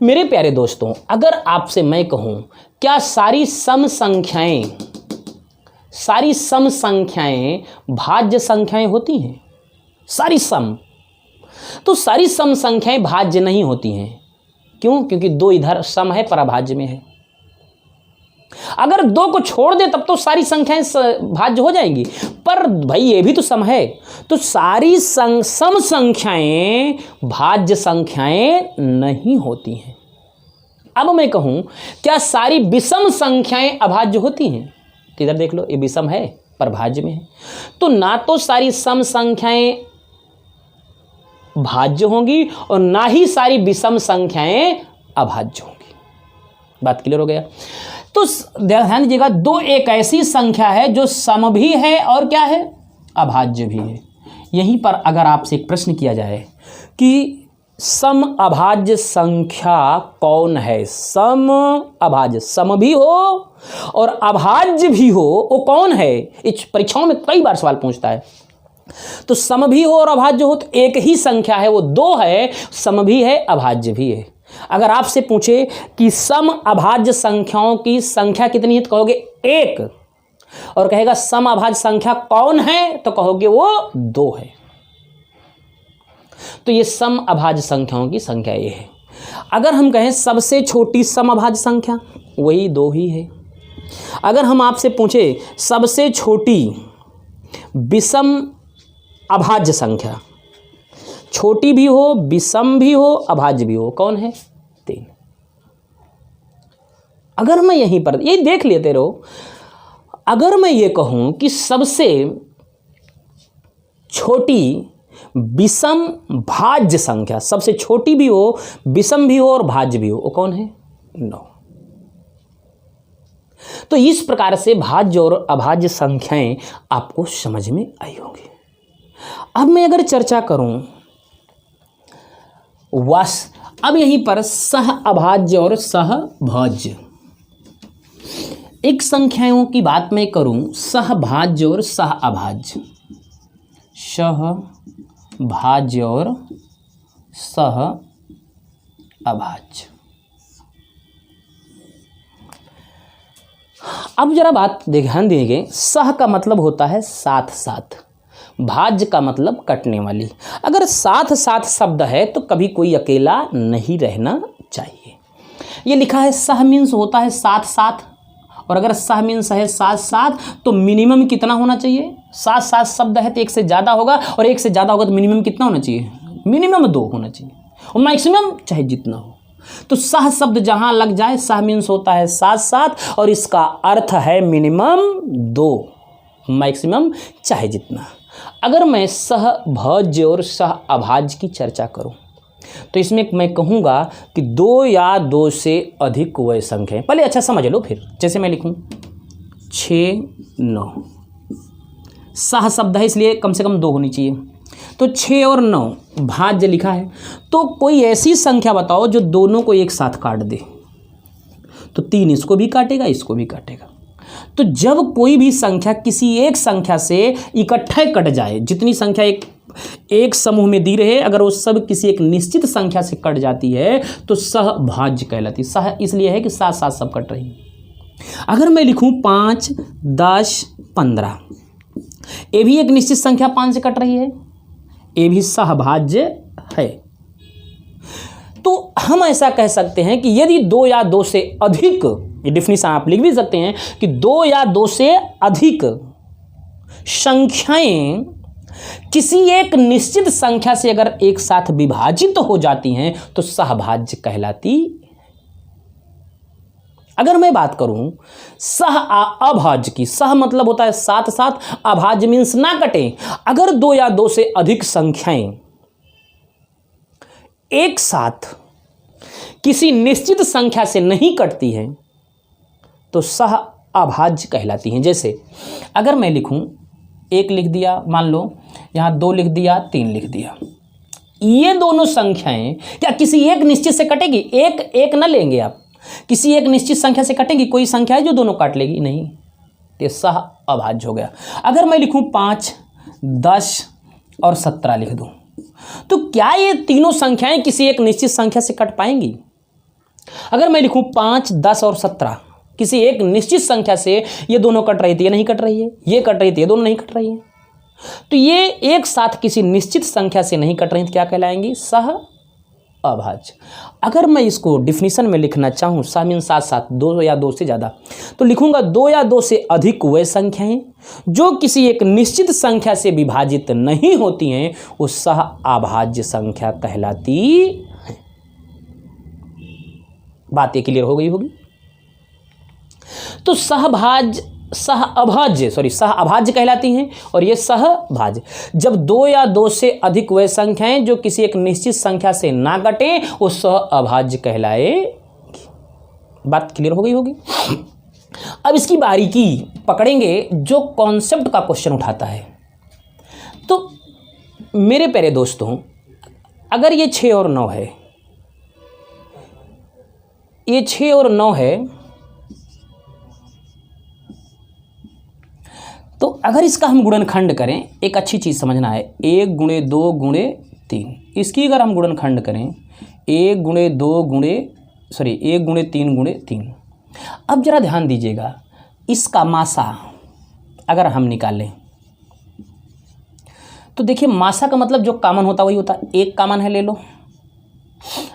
मेरे प्यारे दोस्तों, अगर आपसे मैं कहूँ क्या सारी सम संख्याएं भाज्य संख्याएं होती हैं? सारी सम, तो सारी सम संख्याएं भाज्य नहीं होती हैं। क्यों? क्योंकि 2 इधर सम है पर अभाज्य में है। अगर 2 को छोड़ दे तब तो सारी संख्याएं भाज्य हो जाएंगी, पर भाई ये भी तो सम है, तो सारी सम संख्याएं भाज्य संख्याएं नहीं होती हैं। अब मैं कहूं क्या सारी विषम संख्याएं अभाज्य होती हैं? तो इधर देख लो, ये विषम है पर भाज्य में है, तो ना तो सारी सम संख्याएं भाज्य होंगी और ना ही सारी विषम संख्याएं अभाज्य होंगी। बात क्लियर हो गया? तो ध्यान दीजिएगा, 2 एक ऐसी संख्या है जो सम भी है और क्या है, अभाज्य भी है। यहीं पर अगर आपसे एक प्रश्न किया जाए कि सम अभाज्य संख्या कौन है, सम अभाज्य, सम भी हो और अभाज्य भी हो, वो कौन है? इस परीक्षाओं में कई बार सवाल पूछता है। तो सम भी हो और अभाज्य हो तो एक ही संख्या है, वो 2 है, सम भी है अभाज्य भी है। अगर आपसे पूछे कि सम अभाज्य संख्याओं की संख्या कितनी है, तो कहोगे 1, और कहेगा सम अभाज्य संख्या कौन है, तो कहोगे वो 2 है। तो ये सम अभाज्य संख्याओं की संख्या ये है। अगर हम कहें सबसे छोटी सम अभाज्य संख्या, वही 2 ही है। अगर हम आपसे पूछे सबसे छोटी विषम अभाज्य संख्या, छोटी भी हो, विषम भी हो, अभाज्य भी हो, कौन है? 3। अगर मैं यहीं पर ये देख लेते रहो, अगर मैं ये कहूं कि सबसे छोटी विषम भाज्य संख्या, सबसे छोटी भी हो, विषम भी हो और भाज्य भी हो, वो कौन है? 9। तो इस प्रकार से भाज्य और अभाज्य संख्याएं आपको समझ में आई होंगी। अब मैं अगर चर्चा करूं अब यहीं पर सह अभाज्य और सहभाज्य, एक संख्याओं की बात मैं करूं, सहभाज्य और सह अभाज्य, सहभाज्य और सह अभाज्य। अब जरा बात ध्यान देंगे, सह का मतलब होता है साथ साथ, भाज्य का मतलब कटने वाली। अगर साथ साथ शब्द है तो कभी कोई अकेला नहीं रहना चाहिए। ये लिखा है सह मीन्स होता है साथ साथ, और अगर सह मीन्स है साथ साथ तो मिनिमम कितना होना चाहिए? साथ साथ शब्द है तो 1 से ज़्यादा होगा, और 1 से ज़्यादा होगा तो मिनिमम कितना होना चाहिए? मिनिमम 2 होना चाहिए, और मैक्सिमम चाहे जितना हो। तो सह शब्द जहाँ लग जाए, सह मीन्स होता है साथ साथ, और इसका अर्थ है मिनिमम 2, मैक्सिमम चाहे जितना। अगर मैं सहभाज्य और सह अभाज्य की चर्चा करूं तो इसमें मैं कहूँगा कि 2 या 2 से अधिक वह संख्या। पहले अच्छा समझ लो, फिर जैसे मैं लिखूं 6, 9, सह शब्द है इसलिए कम से कम 2 होनी चाहिए, तो 6 और 9 भाज्य लिखा है। तो कोई ऐसी संख्या बताओ जो दोनों को एक साथ काट दे, तो 3 इसको भी काटेगा, इसको भी काटेगा। तो जब कोई भी संख्या किसी एक संख्या से इकट्ठे कट जाए, जितनी संख्या एक समूह में दी रहे, अगर वो सब किसी एक निश्चित संख्या से कट जाती है तो सहभाज्य कहलाती है। सह इसलिए है कि साथ साथ सब कट रही है। अगर मैं लिखूं 5, 10, 15, ये भी एक निश्चित संख्या 5 से कट रही है, ये भी सहभाज्य है। तो हम ऐसा कह सकते हैं कि यदि 2 या 2 से अधिक, ये डिफिनीशन आप लिख भी सकते हैं कि 2 या 2 से अधिक संख्याएं किसी एक निश्चित संख्या से अगर एक साथ विभाजित हो जाती हैं तो सहभाज्य कहलाती। अगर मैं बात करूं सह अभाज्य की, सह मतलब होता है साथ साथ, अभाज्य मीन्स ना कटे। अगर 2 या 2 से अधिक संख्याएं एक साथ किसी निश्चित संख्या से नहीं कटती हैं तो सह अभाज्य कहलाती हैं। जैसे अगर मैं लिखूं 1 लिख दिया, मान लो यहां 2 लिख दिया, 3 लिख दिया, ये दोनों संख्याएं क्या किसी एक निश्चित से कटेगी? एक एक न लेंगे आप, किसी एक निश्चित संख्या से कटेगी? कोई संख्या है जो दोनों काट लेगी? नहीं, ये सह अभाज्य हो गया। अगर मैं लिखूं 5, 10 और 17 लिख दूं तो क्या ये तीनों संख्याएं किसी एक निश्चित संख्या से कट पाएंगी? अगर मैं लिखूं 5, 10 और 17, किसी एक निश्चित संख्या से ये दोनों कट रही थी, ये नहीं कट रही है, ये कट रही थी, ये दोनों नहीं कट रही है, तो ये एक साथ किसी निश्चित संख्या से नहीं कट रही थी, क्या कहलाएंगी? सह अभाज्य। अगर मैं इसको डिफिनीशन में लिखना चाहूँ, सह मीन साथ साथ, 2 या 2 से ज़्यादा, तो लिखूंगा 2 या 2 से अधिक वे संख्याएं जो किसी एक निश्चित संख्या से विभाजित नहीं होती हैं, वो सह अभाज्य संख्या कहलाती है। बात ये क्लियर हो गई होगी। तो सह अभाज्य कहलाती हैं और ये सहभाज्य। जब 2 या 2 से अधिक वे संख्याएं जो किसी एक निश्चित संख्या से ना कटे वो सहअभाज्य कहलाएगी। बात क्लियर हो गई होगी। अब इसकी बारीकी पकड़ेंगे जो कॉन्सेप्ट का क्वेश्चन उठाता है। तो मेरे प्यारे दोस्तों, अगर ये 6 और 9 है, ये 6 और 9 है, तो अगर इसका हम गुणनखंड करें, एक अच्छी चीज़ समझना है, 1 गुणे 2 गुणे 3, इसकी अगर हम गुणनखंड करें 1 गुणे 3 गुणे 3। अब जरा ध्यान दीजिएगा, इसका मासा अगर हम निकालें तो देखिए मासा का मतलब जो कॉमन होता वही होता है। 1 कॉमन है ले लो,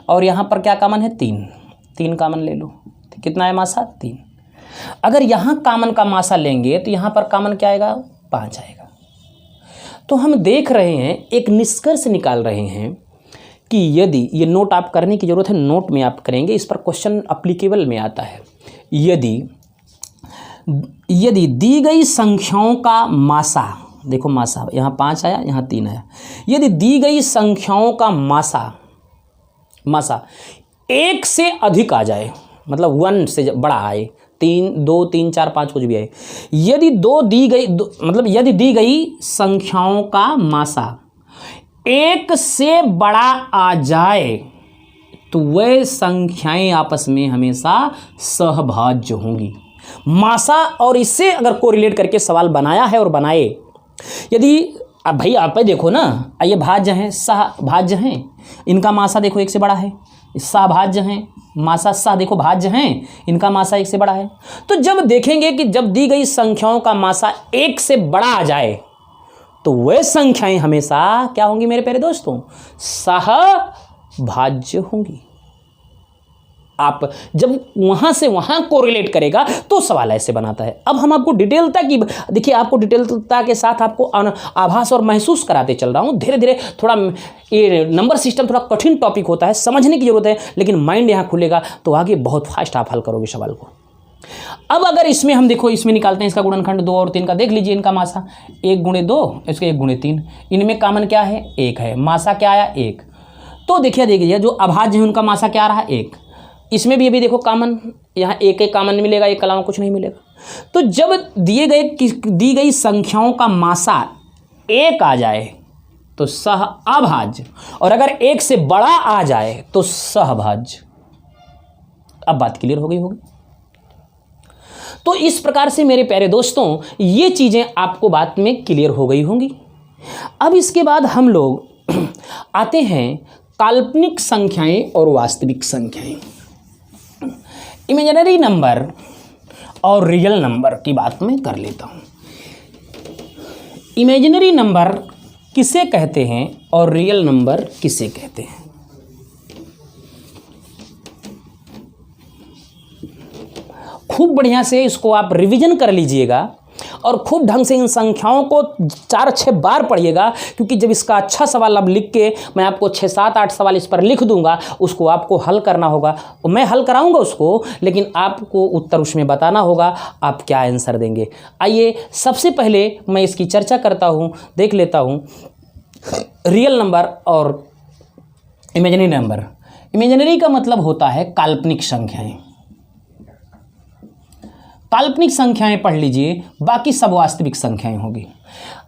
और यहाँ पर क्या कॉमन है? 3 कॉमन ले लो, तो कितना है मासा? 3। अगर यहाँ कॉमन का मासा लेंगे तो यहाँ पर कॉमन क्या आएगा? 5 आएगा। तो हम देख रहे हैं, एक निष्कर्ष निकाल रहे हैं कि यदि, ये नोट आप करने की ज़रूरत है, नोट में आप करेंगे, इस पर क्वेश्चन अप्लीकेबल में आता है। यदि दी गई संख्याओं का मासा, देखो मासा यहाँ 5 आया, यहाँ 3 आया, यदि दी गई संख्याओं का मासा 1 से अधिक आ जाए, मतलब 1 से बड़ा आए, 2, 3, 4, 5 कुछ भी आए, यदि यदि दी गई संख्याओं का मासा 1 से बड़ा आ जाए तो वह संख्याएं आपस में हमेशा सहभाज्य होंगी। मासा और इससे अगर कोरिलेट करके सवाल बनाया है और बनाए, यदि अब भाई आप देखो ना, ये भाज्य हैं, सहभाज्य हैं, इनका मासा देखो 1 से बड़ा है, सहभाज्य हैं, मासा सह देखो भाज्य हैं, इनका मासा 1 से बड़ा है। तो जब देखेंगे कि जब दी गई संख्याओं का मासा 1 से बड़ा आ जाए तो वह संख्याएं हमेशा क्या होंगी मेरे प्यारे दोस्तों? सहभाज्य होंगी। आप जब वहां से वहां कोरिलेट करेगा तो सवाल ऐसे बनाता है। अब हम आपको डिटेलता की, देखिए आपको डिटेलता के साथ आपको आभास और महसूस कराते चल रहा हूं। धीरे धीरे थोड़ा ये नंबर सिस्टम थोड़ा कठिन टॉपिक होता है, समझने की जरूरत है, लेकिन माइंड यहाँ खुलेगा तो आगे बहुत फास्ट आप हल करोगे सवाल को। अब अगर इसमें हम देखो, इसमें निकालते हैं इसका गुणनखंड 2 और 3 का, देख लीजिए इनका मासा 1 गुणे 2, इसके 1 गुणे 3, इनमें कॉमन क्या है? 1 है, मासा क्या आया? 1। तो देखिए जो अभाज्य है उनका मासा क्या आ रहा है? 1। इसमें भी अभी देखो कॉमन, यहाँ 1 कॉमन मिलेगा, 1 के अलावा कुछ नहीं मिलेगा। तो जब दी गई संख्याओं का मासा 1 आ जाए तो सहअभाज्य, और अगर 1 से बड़ा आ जाए तो सहभाज्य। अब बात क्लियर हो गई होगी। तो इस प्रकार से मेरे प्यारे दोस्तों ये चीज़ें आपको बात में क्लियर हो गई होंगी। अब इसके बाद हम लोग आते हैं काल्पनिक संख्याएं और वास्तविक संख्याएं, इमेजिनरी नंबर और रियल नंबर की बात मैं कर लेता हूं। इमेजिनरी नंबर किसे कहते हैं और रियल नंबर किसे कहते हैं? खूब बढ़िया से इसको आप रिवीजन कर लीजिएगा और खूब ढंग से इन संख्याओं को 4-6 बार पढ़िएगा, क्योंकि जब इसका अच्छा सवाल अब लिख के मैं आपको 6-7-8 सवाल इस पर लिख दूंगा, उसको आपको हल करना होगा। मैं हल कराऊंगा उसको, लेकिन आपको उत्तर उसमें बताना होगा, आप क्या आंसर देंगे। आइए सबसे पहले मैं इसकी चर्चा करता हूँ, देख लेता हूँ रियल नंबर और इमेजिनरी नंबर। इमेजिनरी का मतलब होता है काल्पनिक संख्याएं। काल्पनिक संख्याएं पढ़ लीजिए, बाकी सब वास्तविक संख्याएं होगी।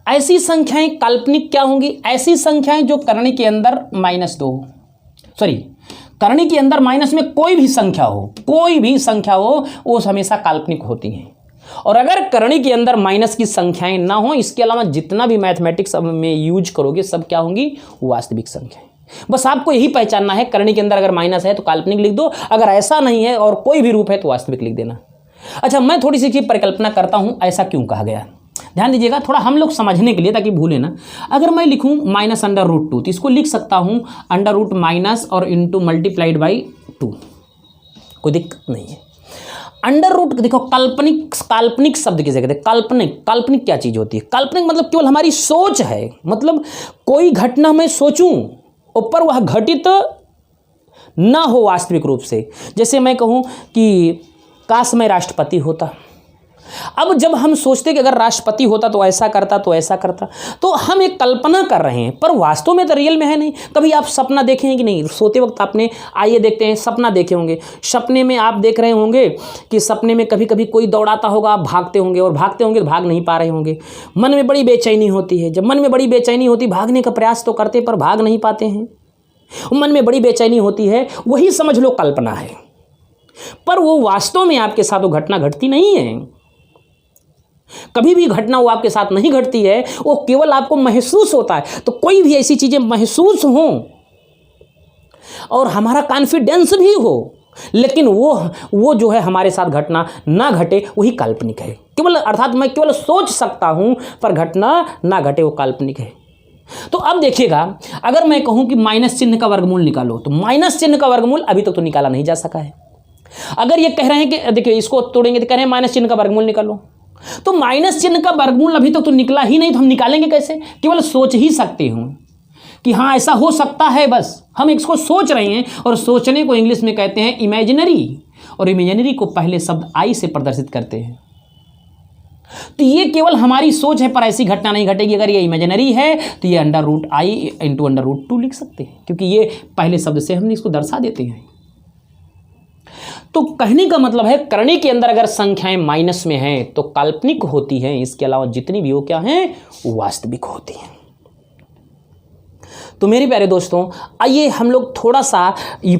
ऐसी संख्याएं काल्पनिक क्या होंगी? ऐसी संख्याएं जो करणी के अंदर करणी के अंदर माइनस में कोई भी संख्या हो, वो हमेशा काल्पनिक होती हैं। और अगर करणी के अंदर माइनस की संख्याएं ना हो, इसके अलावा जितना भी मैथमेटिक्स में यूज करोगे सब क्या होंगी? वास्तविक संख्याएं। बस आपको यही पहचानना है, करणी के अंदर अगर माइनस है तो काल्पनिक लिख दो, अगर ऐसा नहीं है और कोई भी रूप है तो वास्तविक लिख देना। अच्छा, मैं थोड़ी सी परिकल्पना करता हूं ऐसा क्यों कहा गया, ध्यान दीजिएगा थोड़ा हम लोग समझने के लिए, ताकि भूले ना। अगर मैं लिखूं -√2 तो इसको लिख सकता हूं अंडर रूट माइनस और इंटू मल्टीप्लाइड बाई 2, कोई दिक्कत नहीं है। अंडर रूट देखो, काल्पनिक शब्द किसे कहते हैं? काल्पनिक क्या चीज होती है? काल्पनिक मतलब केवल हमारी सोच है, मतलब कोई घटना मैं सोचूं ऊपर वह घटित ना हो वास्तविक रूप से। जैसे मैं कहूं कि काश मैं राष्ट्रपति होता। अब जब हम सोचते कि अगर राष्ट्रपति होता तो ऐसा करता, तो हम एक कल्पना कर रहे हैं, पर वास्तव में तो रियल में है नहीं। कभी आप सपना देखे हैं कि नहीं? सोते वक्त आपने, आइए देखते हैं, सपना देखे होंगे। सपने में आप देख रहे होंगे कि सपने में कभी कभी कोई दौड़ाता होगा, आप भागते होंगे, और भागते होंगे तो भाग नहीं पा रहे होंगे। मन में बड़ी बेचैनी होती है। जब मन में बड़ी बेचैनी होती, भागने का प्रयास तो करते पर भाग नहीं पाते हैं। मन में बड़ी बेचैनी होती है, वही समझ लो कल्पना है, पर वो वास्तव में आपके साथ वो घटना घटती नहीं है। कभी भी घटना वो आपके साथ नहीं घटती है, वो केवल आपको महसूस होता है। तो कोई भी ऐसी चीजें महसूस हो और हमारा कॉन्फिडेंस भी हो, लेकिन वो जो है हमारे साथ घटना ना घटे, वही काल्पनिक है। केवल अर्थात मैं केवल सोच सकता हूं पर घटना ना घटे, वो काल्पनिक है। तो अब देखिएगा, अगर मैं कहूं कि माइनस चिन्ह का वर्गमूल निकालो, तो माइनस चिन्ह का वर्गमूल अभी तक तो निकाला नहीं जा सका है। अगर ये कह रहे हैं कि देखिए इसको तोड़ेंगे तो कह रहे हैं माइनस चिन्ह का वर्गमूल निकालो, तो माइनस चिन्ह का वर्गमूल अभी तक तो निकला ही नहीं, तो हम निकालेंगे कैसे? केवल सोच ही सकते हूं कि हाँ ऐसा हो सकता है, बस हम इसको सोच रहे हैं। और सोचने को इंग्लिश में कहते हैं इमेजिनरी, और इमेजिनरी को पहले शब्द आई से प्रदर्शित करते हैं। तो ये केवल हमारी सोच है, पर ऐसी घटना नहीं घटेगी। अगर ये इमेजिनरी है तो ये √i इंटू √2 लिख सकते हैं, क्योंकि ये पहले शब्द से हम इसको दर्शा देते हैं। तो कहने का मतलब है, करणी के अंदर अगर संख्याएं माइनस में हैं तो काल्पनिक होती हैं, इसके अलावा जितनी भी वो क्या हैं, वास्तविक होती हैं। तो मेरे प्यारे दोस्तों, आइए हम लोग थोड़ा सा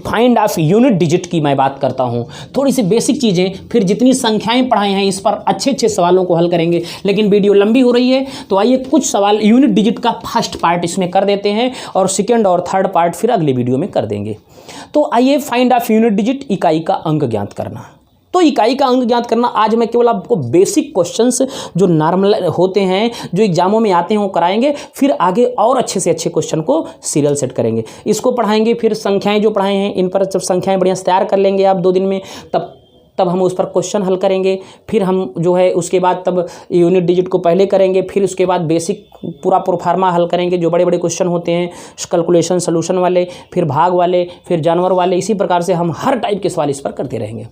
फाइंड ऑफ यूनिट डिजिट की मैं बात करता हूं, थोड़ी सी बेसिक चीज़ें, फिर जितनी संख्याएं पढ़ाई हैं इस पर अच्छे सवालों को हल करेंगे। लेकिन वीडियो लंबी हो रही है, तो आइए कुछ सवाल यूनिट डिजिट का फर्स्ट पार्ट इसमें कर देते हैं, और सेकेंड और थर्ड पार्ट फिर अगले वीडियो में कर देंगे। तो आइए फाइंड ऑफ यूनिट डिजिट, इकाई का अंक ज्ञात करना। तो इकाई का अंक ज्ञात करना, आज मैं केवल आपको बेसिक क्वेश्चंस जो नॉर्मल होते हैं, जो एग्जामों में आते हैं, वो कराएंगे। फिर आगे और अच्छे से अच्छे क्वेश्चन को सीरियल सेट करेंगे, इसको पढ़ाएंगे। फिर संख्याएं जो पढ़ाए हैं, इन पर जब संख्याएं बढ़िया से तैयार कर लेंगे आप 2 दिन में, तब हम उस पर क्वेश्चन हल करेंगे। फिर हम जो है उसके बाद तब यूनिट डिजिट को पहले करेंगे, फिर उसके बाद बेसिक पूरा प्रोफार्मा हल करेंगे, जो बड़े बड़े क्वेश्चन होते हैं कैलकुलेशन सोल्यूशन वाले, फिर भाग वाले, फिर जानवर वाले। इसी प्रकार से हम हर टाइप के सवाल इस पर करते रहेंगे।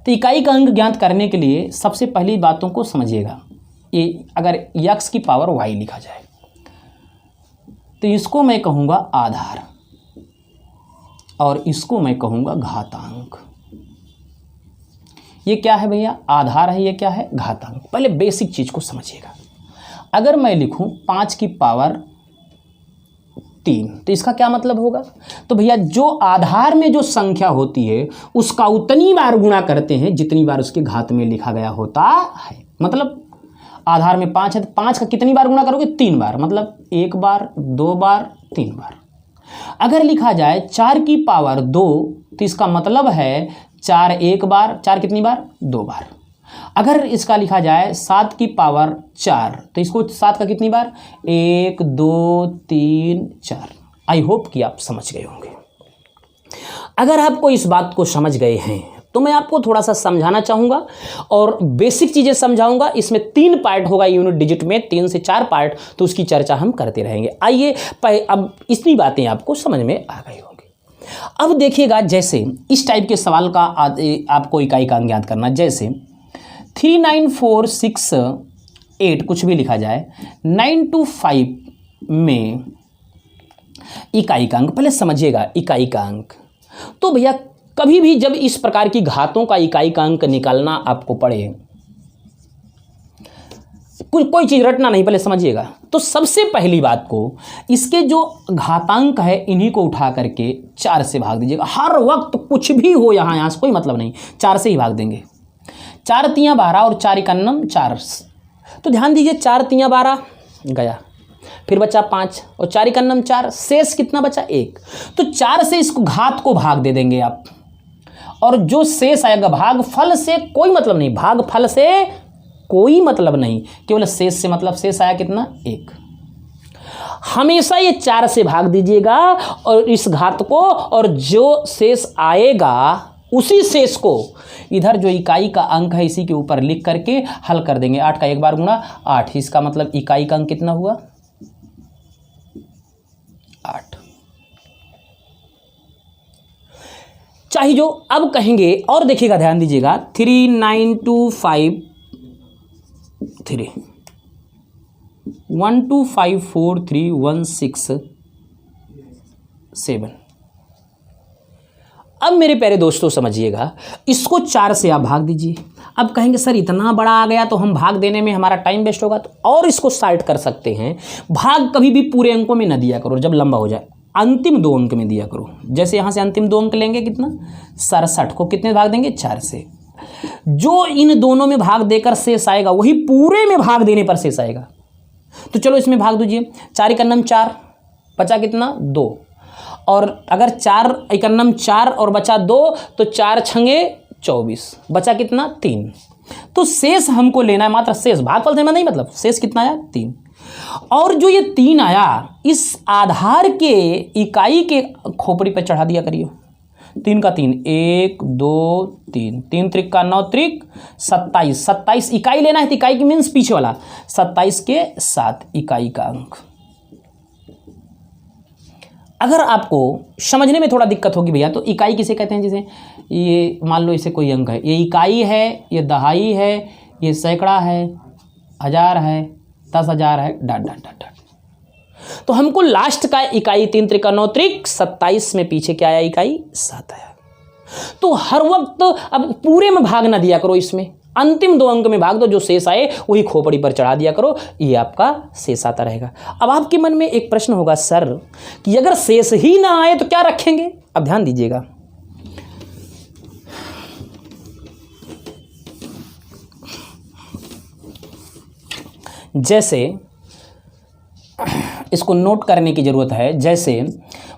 तो इकाई का अंक ज्ञात करने के लिए सबसे पहली बातों को समझिएगा। ये अगर x की पावर y लिखा जाए तो इसको मैं कहूँगा आधार, और इसको मैं कहूँगा घातांक। ये क्या है भैया? आधार है। ये क्या है? घातांक। पहले बेसिक चीज़ को समझिएगा। अगर मैं लिखूँ 5 की पावर 3, तो इसका क्या मतलब होगा? तो भैया जो आधार में जो संख्या होती है उसका उतनी बार गुणा करते हैं जितनी बार उसके घात में लिखा गया होता है। मतलब आधार में 5 है तो 5 का कितनी बार गुणा करोगे? 3 बार, मतलब 1 बार, 2 बार, 3 बार। अगर लिखा जाए 4 की पावर 2, तो इसका मतलब है 4 1 बार, 4 कितनी बार? 2 बार। अगर इसका लिखा जाए 7 की पावर 4, तो इसको 7 का कितनी बार, 1 2 3 4। आई होप कि आप समझ गए होंगे। अगर आपको इस बात को समझ गए हैं तो मैं आपको थोड़ा सा समझाना चाहूँगा और बेसिक चीज़ें समझाऊंगा। इसमें 3 पार्ट होगा यूनिट डिजिट में, 3 से 4 पार्ट, तो उसकी चर्चा हम करते रहेंगे। आइए अब इतनी बातें आपको समझ में आ गई होंगी। अब देखिएगा, जैसे इस टाइप के सवाल का आपको इकाई का अंक याद करना, जैसे 39468 कुछ भी लिखा जाए, 925 में इकाई का अंक, पहले समझिएगा इकाई का अंक। तो भैया कभी भी जब इस प्रकार की घातों का इकाई का अंक निकालना आपको पड़े, कोई चीज़ रटना नहीं, पहले समझिएगा। तो सबसे पहली बात को, इसके जो घातांक है इन्हीं को उठा करके 4 से भाग दीजिएगा। हर वक्त कुछ भी हो यहाँ से कोई मतलब नहीं, 4 से ही भाग देंगे। 4 तियाँ 12 और 4 इकन्नम 4। तो ध्यान दीजिए, 4 तियाँ 12 गया, फिर बचा 5 और 4 इकन्नम 4, शेष कितना बचा 1। तो 4 से इसको घात को भाग दे देंगे आप, और जो शेष आएगा, भाग फल से कोई मतलब नहीं, भाग फल से कोई मतलब नहीं, केवल शेष से मतलब शेष आया कितना 1। हमेशा ये 4 से भाग दीजिएगा और इस घात को, और जो शेष आएगा उसी शेष को इधर जो इकाई का अंक है इसी के ऊपर लिख करके हल कर देंगे। 8 का 1 बार गुणा 8, इसका मतलब इकाई का अंक कितना हुआ 8। चाहिए जो अब कहेंगे, और देखिएगा ध्यान दीजिएगा, 39253 1254316 अब मेरे प्यारे दोस्तों समझिएगा, इसको 4 से आप भाग दीजिए। अब कहेंगे सर इतना बड़ा आ गया तो हम भाग देने में हमारा टाइम वेस्ट होगा, तो और इसको साइड कर सकते हैं। भाग कभी भी पूरे अंकों में न दिया करो, जब लंबा हो जाए अंतिम 2 अंक में दिया करो। जैसे यहाँ से अंतिम 2 अंक लेंगे कितना 67 को कितने भाग देंगे 4 से। जो इन दोनों में भाग देकर शेष आएगा वही पूरे में भाग देने पर शेष आएगा। तो चलो इसमें भाग दीजिए, 4 इकन्नम 4, बचा कितना 2, और अगर 4 इकन्नम 4 और बचा 2 तो 4 छंगे 24, बचा कितना 3। तो शेष हमको लेना है, मात्र शेष, भागफल से नहीं, मतलब शेष कितना आया 3। और जो ये 3 आया इस आधार के इकाई के खोपड़ी पर चढ़ा दिया करिए। 3 का 3, 1 2 3, 3 त्रिक का 9 त्रिक 27, 27 इकाई लेना है, तो इकाई की मीन्स पीछे वाला, 27 के 7 इकाई का अंक। अगर आपको समझने में थोड़ा दिक्कत होगी भैया, तो इकाई किसे कहते हैं, जैसे ये मान लो इसे कोई अंक है, ये इकाई है, ये दहाई है, ये सैकड़ा है, हज़ार है, 10,000 है, डाट डाट डाट डाट। तो हमको लास्ट का इकाई 3 त्रिक 9 त्रिक 27 में पीछे क्या आया इकाई 7 आया। तो हर वक्त अब पूरे में भाग ना दिया करो, इसमें अंतिम 2 अंक में भाग दो, जो शेष आए वही खोपड़ी पर चढ़ा दिया करो, ये आपका शेष आता रहेगा। अब आपके मन में एक प्रश्न होगा सर कि अगर शेष ही ना आए तो क्या रखेंगे। अब ध्यान दीजिएगा, जैसे इसको नोट करने की ज़रूरत है। जैसे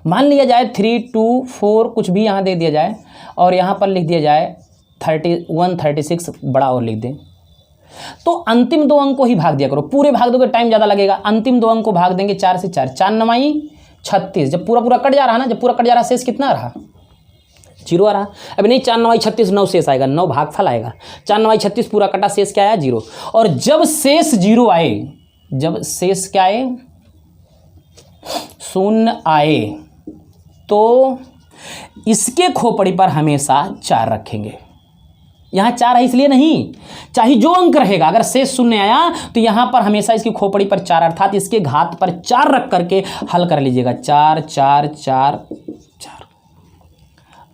मान लिया जाए 3 2 4 कुछ भी यहाँ दे दिया जाए, और यहाँ पर लिख दिया जाए 31 36 बड़ा और लिख दें, तो अंतिम 2 अंक को ही भाग दिया करो। पूरे भाग दोगे टाइम ज़्यादा लगेगा, अंतिम 2 अंक को भाग देंगे 4 से 4, 4 9 36। जब पूरा कट जा रहा ना, जब पूरा कट जा रहा शेष कितना रहा 0 आ रहा। अभी नहीं, 4 9 36 9 शेष आएगा, 9 भागफल आएगा, 4 9 36 पूरा कटा, शेष क्या आया 0। और जब शेष 0 आए, जब शेष क्या आए 0 आए, तो इसके खोपड़ी पर हमेशा 4 रखेंगे। यहाँ 4 है इसलिए नहीं, चाहे जो अंक रहेगा, अगर शेष 0 आया तो यहाँ पर हमेशा इसकी खोपड़ी पर 4 अर्थात इसके घात पर 4 रख करके हल कर लीजिएगा। 4 4 4 4।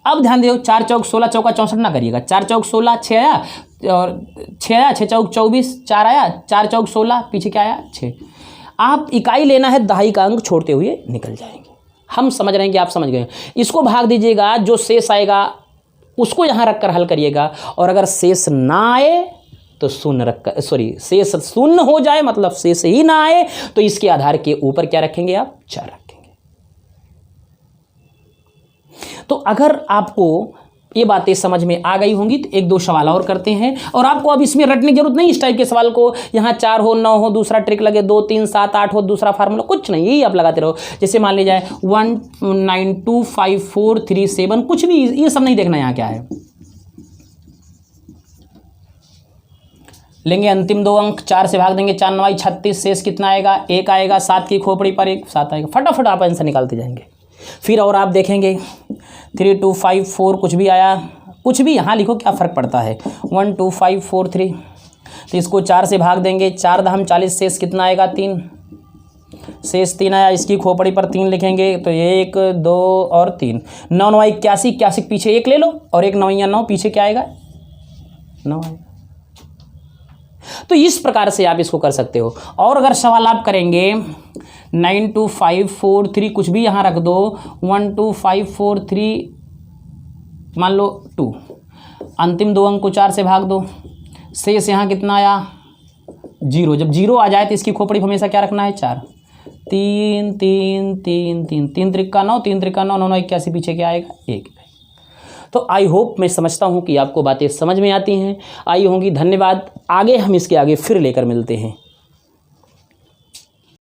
अब ध्यान दो, 4 चौक 16, चौका 64 ना करिएगा। 4 चौक 16 6 आया, और 6 आया, 6 चौक 24, 4 आया, 4 चौक 16, पीछे क्या आया 6। आप इकाई लेना है, दहाई का अंक छोड़ते हुए निकल जाएंगे। हम समझ रहे हैं कि आप समझ गए। इसको भाग दीजिएगा, जो शेष आएगा उसको यहाँ रखकर हल करिएगा, और अगर शेष ना आए तो 0 रखकर, शेष 0 हो जाए, मतलब शेष ही ना आए, तो इसके आधार के ऊपर क्या रखेंगे आप 4 रखेंगे। तो अगर आपको ये बातें समझ में आ गई होंगी। तो एक दो सवाल और करते हैं, और आपको अब इसमें रटने की जरूरत नहीं। इस टाइप के सवाल को यहाँ 4 हो 9 हो दूसरा ट्रिक लगे, 2 3 7 8 हो दूसरा फार्मूला, कुछ नहीं, यही आप लगाते रहो। जैसे मान लीजिए 1 9 2 5 4 3 7, कुछ भी ये सब नहीं देखना यहाँ क्या है। लेंगे अंतिम 2 अंक, 4 से भाग देंगे, 4 9 36, शेष कितना आएगा 1 आएगा, 7 की खोपड़ी पर 1 7 आएगा। फटाफट आप आंसर निकालते जाएंगे। फिर और आप देखेंगे 3 2 5 4, कुछ भी आया, कुछ भी यहाँ लिखो, क्या फ़र्क पड़ता है। 1 2 5 4 3, तो इसको 4 से भाग देंगे, 4 दहम 40, शेष कितना आएगा 3, शेष 3 आया। इसकी खोपड़ी पर 3 लिखेंगे, तो 1 2 और 3, 9 9 81, 81 पीछे 1 ले लो, और 1 9 9, पीछे क्या आएगा 9 आएगा। तो इस प्रकार से आप इसको कर सकते हो। और अगर सवाल आप करेंगे 9 2 5 4 3, कुछ भी यहाँ रख दो, 1 2 5 4 3 मान लो 2, अंतिम 2 अंक को 4 से भाग दो, शेष यहाँ कितना आया 0। जब 0 आ जाए तो इसकी खोपड़ी हमेशा क्या रखना है 4, 3 3 3 3, 3 त्रिका 9, 3 त्रिका 9, 9 9 81, पीछे क्या आएगा 1। तो आई होप, मैं समझता हूँ कि आपको बातें समझ में आती हैं, आई होंगी। धन्यवाद। आगे हम इसके आगे फिर लेकर मिलते हैं।